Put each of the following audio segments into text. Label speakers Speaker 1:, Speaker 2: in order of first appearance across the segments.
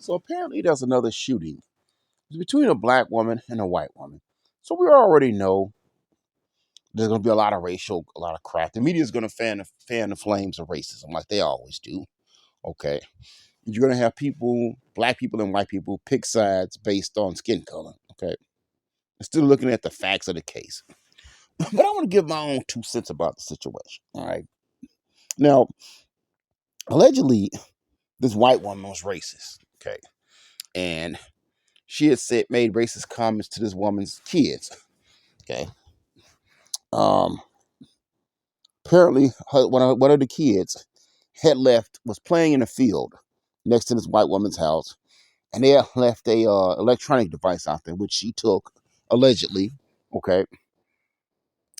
Speaker 1: So apparently there's another shooting. It's between a black woman and a white woman. So we already know there's going to be a lot of crap. The media is going to fan the flames of racism like they always do. Okay. You're going to have people, black people and white people, pick sides based on skin color. Okay. Instead of looking at the facts of the case. But I want to give my own 2 cents about the situation. All right. Now, allegedly, this white woman was racist. Okay. And she had made racist comments to this woman's kids. Okay. Um, Apparently, one of the kids had was playing in a field next to this white woman's house, and they had left a electronic device out there, which she took allegedly. Okay,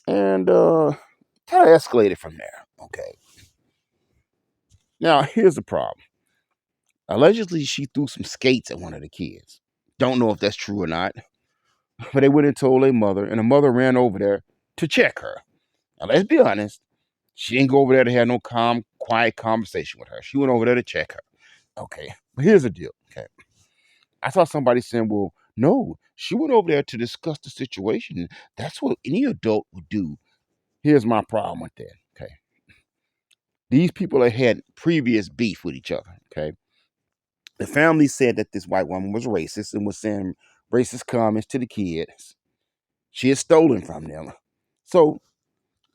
Speaker 1: and kind of escalated from there. Okay, now here's the problem. Allegedly, she threw some skates at one of the kids. Don't know if that's true or not, but they went and told their mother, and the mother ran over there to check her. Now, let's be honest. She didn't go over there to have no calm, quiet conversation with her. She went over there to check her. Okay. But here's the deal. Okay. I saw somebody saying, well, no, she went over there to discuss the situation. That's what any adult would do. Here's my problem with that. Okay. These people have had previous beef with each other. Okay. The family said that this white woman was racist and was saying racist comments to the kids. She had stolen from them. So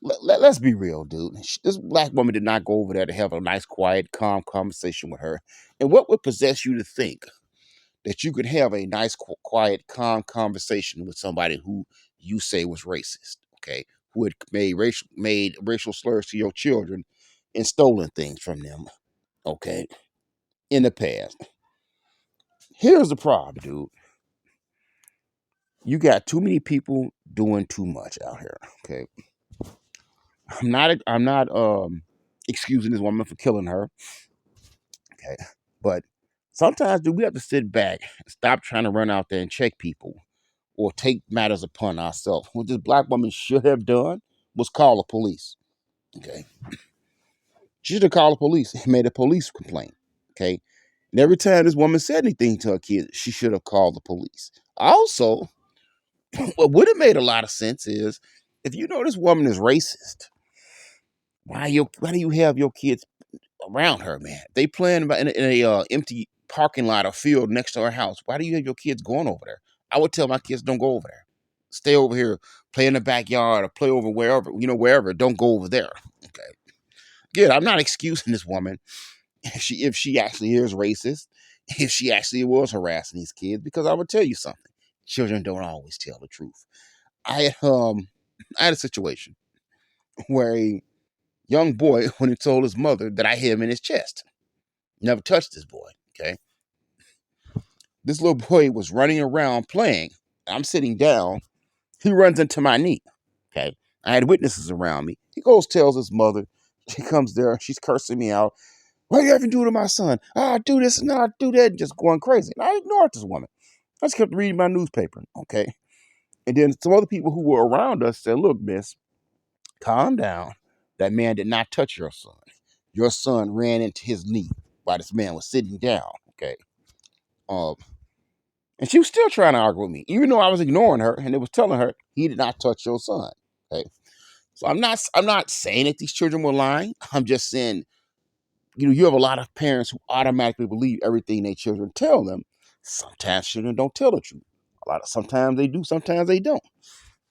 Speaker 1: let's be real, dude. This black woman did not go over there to have a nice, quiet, calm conversation with her. And what would possess you to think that you could have a nice, quiet, calm conversation with somebody who you say was racist? Okay, who had made racial slurs to your children and stolen things from them? Okay, in the past. Here's the problem, dude. You got too many people doing too much out here. Okay, I'm not excusing this woman for killing her. Okay. But sometimes do we have to sit back, stop trying to run out there and check people or take matters upon ourselves. What this black woman should have done was call the police. Okay. She should have called the police and made a police complaint. Okay. And every time this woman said anything to her kids, she should have called the police. Also, what would have made a lot of sense is if you know this woman is racist, why do you have your kids around her, man? They playing in a empty parking lot or field next to her house. Why do you have your kids going over there? I would tell my kids, don't go over there. Stay over here, play in the backyard or play over wherever, wherever. Don't go over there. Okay. Good. I'm not excusing this woman if she actually is racist, if she actually was harassing these kids, because I would tell you something. Children don't always tell the truth. I had a situation where a young boy when he told his mother that I hit him in his chest. Never touched this boy. Okay. This little boy was running around playing. I'm sitting down. He runs into my knee. Okay. I had witnesses around me. He goes, tells his mother. She comes there. She's cursing me out. What do you ever do to my son? I do this and I do that. Just going crazy. And I ignored this woman. I just kept reading my newspaper. Okay. And then some other people who were around us said, look, miss, calm down. That man did not touch your son. Your son ran into his knee while this man was sitting down. Okay. Um, And she was still trying to argue with me, even though I was ignoring her and it was telling her he did not touch your son. Okay. So I'm not saying that these children were lying. I'm just saying, you have a lot of parents who automatically believe everything their children tell them. Sometimes children don't tell the truth. Sometimes they do, sometimes they don't.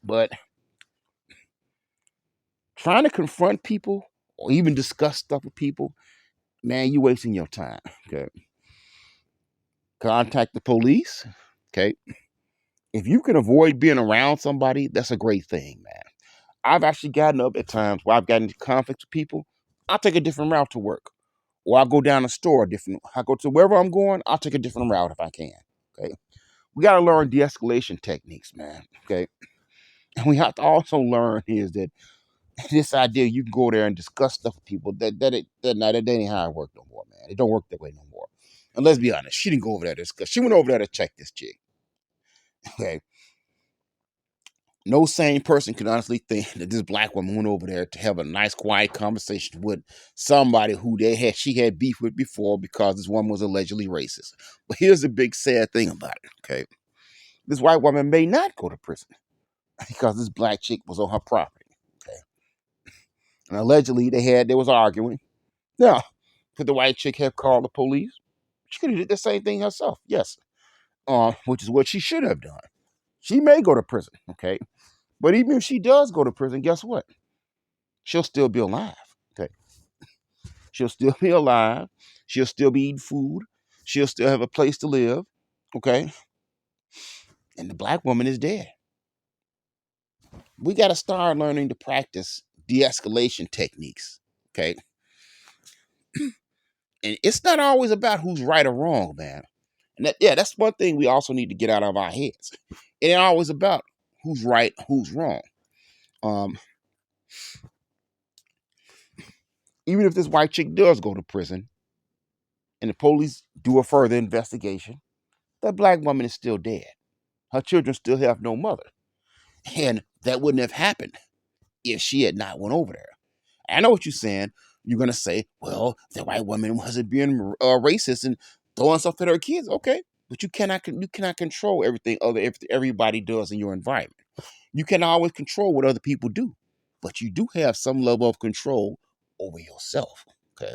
Speaker 1: But trying to confront people or even discuss stuff with people, man, you wasting your time. Okay. Contact the police. Okay. If you can avoid being around somebody, that's a great thing, man. I've actually gotten up at times where I've gotten into conflicts with people. I'll take a different route to work. Or I'll go down a store different. I go to wherever I'm going, I'll take a different route if I can. Okay. We gotta learn de-escalation techniques, man. Okay. And we have to also learn is that this idea you can go there and discuss stuff with people that ain't how it work no more, man. It don't work that way no more. And let's be honest, she didn't go over there to discuss. She went over there to check this chick. Okay. No sane person can honestly think that this black woman went over there to have a nice, quiet conversation with somebody who she had beef with before because this woman was allegedly racist. But here's the big sad thing about it, okay? This white woman may not go to prison because this black chick was on her property, okay? And allegedly they was arguing. Now, could the white chick have called the police? She could have did the same thing herself, yes. Which is what she should have done. She may go to prison, okay? But even if she does go to prison, guess what? She'll still be alive. Okay. She'll still be alive. She'll still be eating food. She'll still have a place to live. Okay. And the black woman is dead. We got to start learning to practice de-escalation techniques. Okay. And it's not always about who's right or wrong, man. And that's one thing we also need to get out of our heads. It ain't always about who's right, who's wrong. Um, Even if this white chick does go to prison and the police do a further investigation, that black woman is still dead. Her children still have no mother. And that wouldn't have happened if she had not went over there. I know what you're saying. You're going to say, well, the white woman wasn't being racist and throwing stuff at her kids. Okay. But you cannot control everybody does in your environment. You can always control what other people do. But you do have some level of control over yourself. Okay.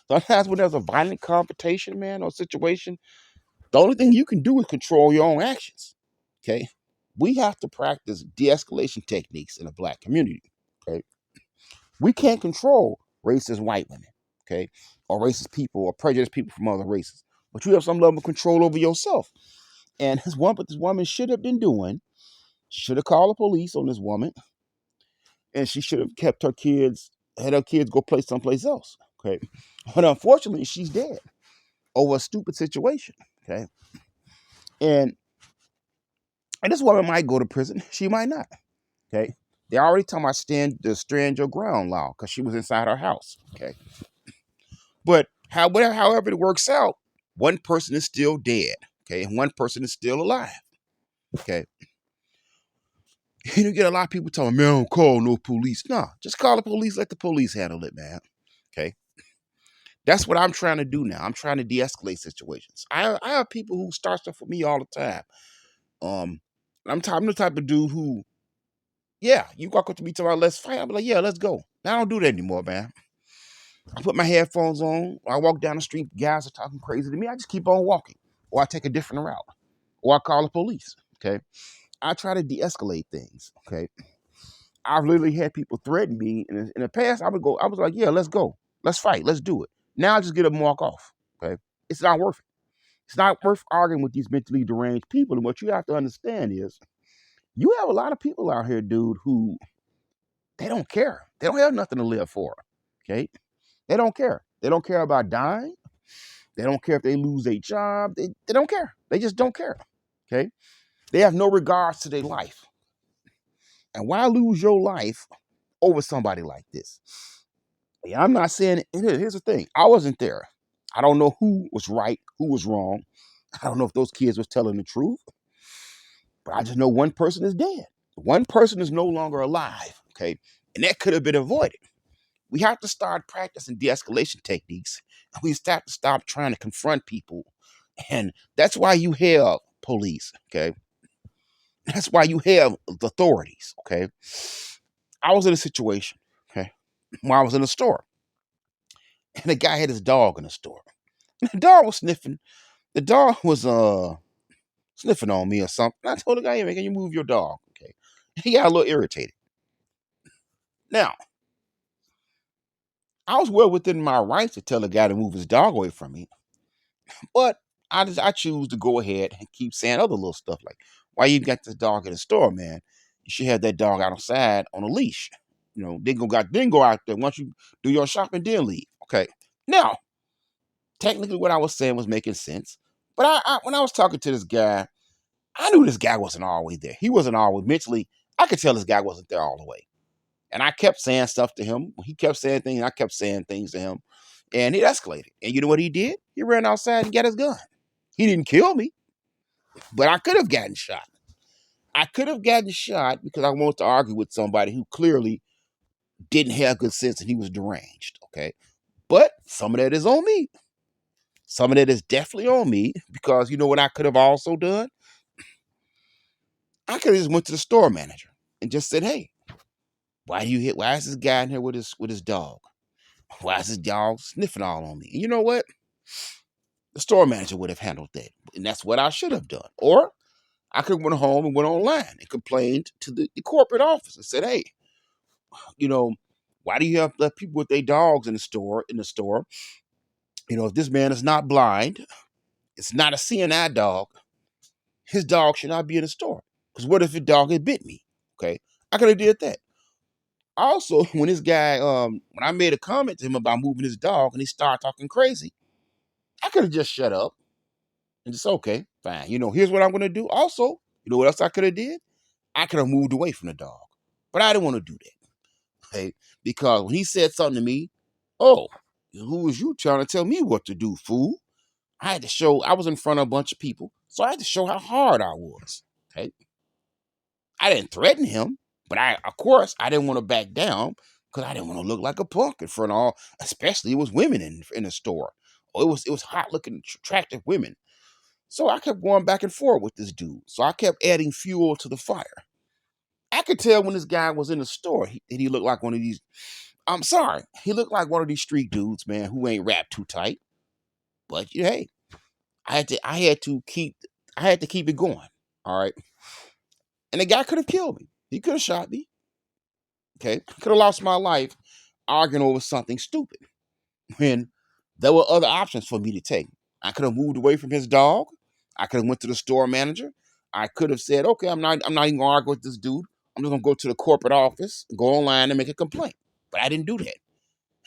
Speaker 1: Sometimes when there's a violent confrontation, man, or situation, the only thing you can do is control your own actions. Okay. We have to practice de-escalation techniques in a black community. Okay. We can't control racist white women, okay, or racist people or prejudiced people from other races. But you have some level of control over yourself. And what this woman should have been doing, should have called the police on this woman, and she should have kept had her kids go play someplace else. Okay. But unfortunately, she's dead over a stupid situation. Okay. And and this woman might go to prison. She might not. Okay. They already talking about the stand your ground law because she was inside her house. Okay. But however it works out, one person is still dead. Okay. And one person is still alive. Okay. You get a lot of people telling me, man, I don't call no police. Nah, just call the police. Let the police handle it, man. Okay. That's what I'm trying to do now. I'm trying to de-escalate situations. I have people who start stuff with me all the time. Um, I'm the type of dude who, yeah, you walk up to me talking, let's fight. I'm like, yeah, let's go. Now I don't do that anymore, man. I put my headphones on. I walk down the street. Guys are talking crazy to me. I just keep on walking, or I take a different route, or I call the police. Okay, I try to de-escalate things. Okay, I've literally had people threaten me in the past. I was like, yeah, let's go, let's fight, let's do it. Now I just get up and walk off. Okay, it's not worth it. It's not worth arguing with these mentally deranged people. And what you have to understand is, you have a lot of people out here, dude, who they don't care. They don't have nothing to live for. Okay, they don't care. They don't care about dying. They don't care if they lose a job. They don't care. They just don't care. Okay? They have no regards to their life. And why lose your life over somebody like this? Yeah, I'm not saying here's the thing. I wasn't there. I don't know who was right, who was wrong. I don't know if those kids was telling the truth. But I just know one person is dead. One person is no longer alive. Okay. And that could have been avoided. We have to start practicing de-escalation techniques. We have to stop trying to confront people. And that's why you have police, okay? That's why you have the authorities, okay? I was in a situation, okay, where I was in a store. And the guy had his dog in the store. And the dog was sniffing. The dog was sniffing on me or something. And I told the guy, hey, man, can you move your dog? Okay. He got a little irritated. Now, I was well within my rights to tell the guy to move his dog away from me. But I choose to go ahead and keep saying other little stuff like, why you got this dog in the store, man? You should have that dog outside on a leash. You know, then go out there once you do your shopping, then leave. Okay. Now, technically what I was saying was making sense. But when I was talking to this guy, I knew this guy wasn't always there. He wasn't always mentally, I could tell this guy wasn't there all the way. And I kept saying stuff to him. He kept saying things, and I kept saying things to him. And it escalated. And you know what he did? He ran outside and got his gun. He didn't kill me, but I could have gotten shot. I could have gotten shot because I wanted to argue with somebody who clearly didn't have good sense and he was deranged. Okay. But some of that is on me. Some of that is definitely on me because you know what I could have also done? I could have just went to the store manager and just said, hey, why is this guy in here with his dog? Why is this dog sniffing all on me? And you know what? The store manager would have handled that. And that's what I should have done. Or I could have went home and went online and complained to the corporate office and said, hey, you know, why do you have left people with their dogs in the store? If this man is not blind, it's not a CNI dog, his dog should not be in the store. Because what if his dog had bit me? Okay. I could have did that. Also, when this guy, when I made a comment to him about moving his dog and he started talking crazy, I could have just shut up and just, okay, fine. Here's what I'm going to do. Also, you know what else I could have did? I could have moved away from the dog. But I didn't want to do that. Okay. Because when he said something to me, oh, who was you trying to tell me what to do, fool? I was in front of a bunch of people, so I had to show how hard I was. Okay. I didn't threaten him, but of course, I didn't want to back down because I didn't want to look like a punk in front of all, especially it was women in the store. Oh, it was hot looking, attractive women. So I kept going back and forth with this dude. So I kept adding fuel to the fire. I could tell when this guy was in the store that he looked like one of these. I'm sorry, he looked like one of these street dudes, man, who ain't wrapped too tight. But hey, I had to keep it going. All right. And the guy could have killed me. He could have shot me. Okay. Could have lost my life arguing over something stupid when there were other options for me to take. I could have moved away from his dog. I could have went to the store manager. I could have said, okay, I'm not even gonna argue with this dude. I'm just gonna go to the corporate office, go online and make a complaint. But I didn't do that.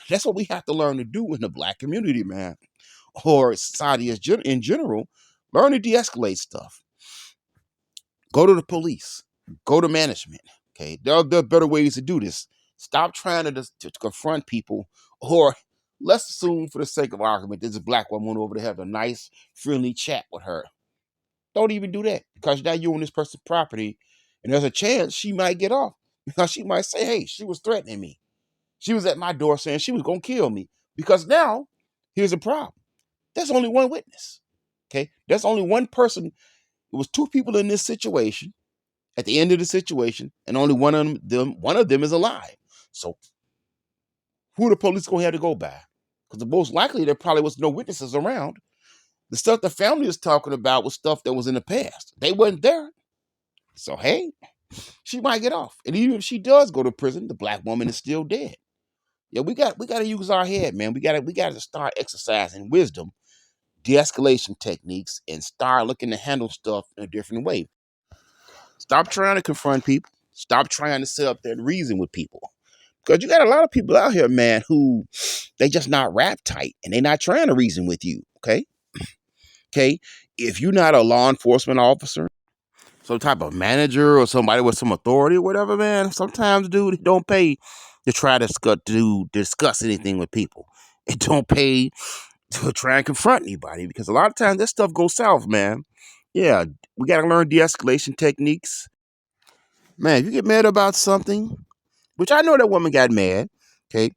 Speaker 1: That's what we have to learn to do in the black community, man. Or society in general. Learn to de-escalate stuff. Go to the police. Go to management. Okay, there are better ways to do this. Stop trying to confront people, or let's assume, for the sake of argument, there's a black woman over there have a nice, friendly chat with her. Don't even do that because now you're on this person's property, and there's a chance she might get off because she might say, "Hey, she was threatening me. She was at my door saying she was gonna kill me." Because now, here's the problem: there's only one witness. Okay, there's only one person. It was two people in this situation at the end of the situation, and only one of them is alive. So who are the police gonna have to go by? Because most likely there probably was no witnesses around. The stuff the family is talking about was stuff that was in the past. They wasn't there. So hey, she might get off. And even if she does go to prison, the black woman is still dead. Yeah, we gotta use our head, man. We gotta start exercising wisdom, de-escalation techniques, and start looking to handle stuff in a different way. Stop trying to confront people. Stop trying to sit up there and reason with people. Because you got a lot of people out here, man, who they just not rap tight and they not trying to reason with you. Okay. Okay. If you're not a law enforcement officer, some type of manager or somebody with some authority or whatever, man, sometimes, dude, it don't pay to try to discuss anything with people. It don't pay to try and confront anybody because a lot of times that stuff goes south, man. Yeah, we got to learn de-escalation techniques. Man, if you get mad about something, which I know that woman got mad, okay,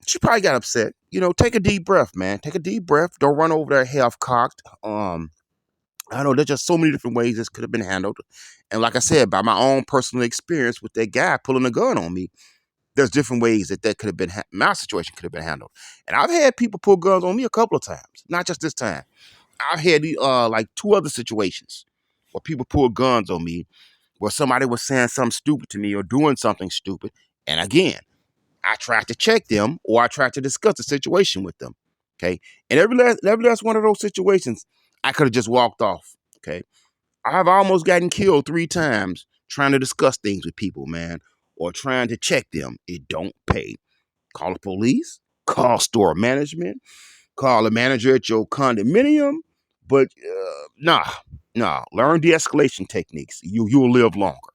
Speaker 1: she probably got upset. Take a deep breath, man. Take a deep breath. Don't run over there half cocked. I know there's just so many different ways this could have been handled. And like I said, by my own personal experience with that guy pulling a gun on me, there's different ways that could have been, my situation could have been handled. And I've had people pull guns on me a couple of times, not just this time. I've had like two other situations where people pulled guns on me, where somebody was saying something stupid to me or doing something stupid. And again, I tried to check them or I tried to discuss the situation with them. Okay. And every last one of those situations, I could have just walked off. Okay. I've almost gotten killed 3 times trying to discuss things with people, man, or trying to check them. It don't pay. Call the police, call store management, call the manager at your condominium. But nah. Learn de-escalation techniques. You'll live longer.